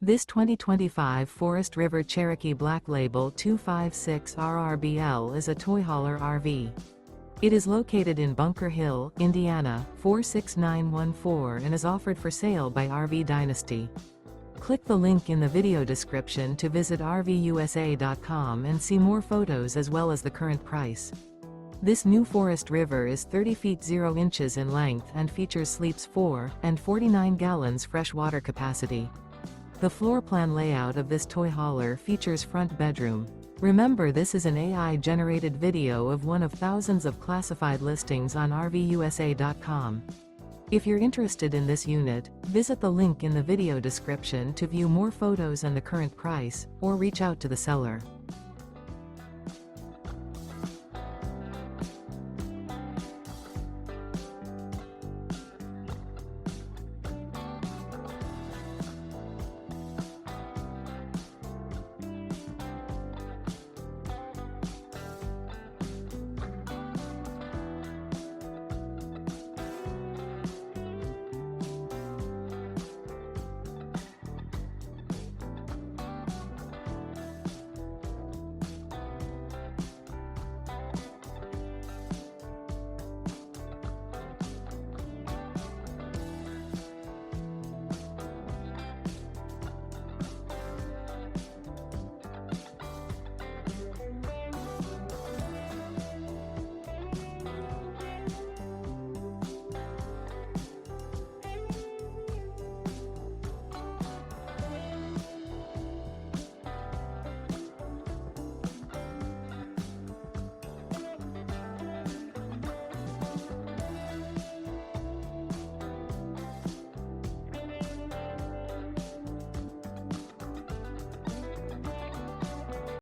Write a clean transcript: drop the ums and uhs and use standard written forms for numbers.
This 2025 Forest River Cherokee Black Label 256 RRBL is a toy hauler RV. It is located in Bunker Hill, Indiana, 46914 and is offered for sale by RV Dynasty. Click the link in the video description to visit RVUSA.com and see more photos as well as the current price. This new Forest River is 30 feet 0 inches in length and features sleeps 4 and 49 gallons fresh water capacity. The floor plan layout of this toy hauler features front bedroom. Remember, this is an AI-generated video of one of thousands of classified listings on RVUSA.com. If you're interested in this unit, visit the link in the video description to view more photos and the current price, or reach out to the seller.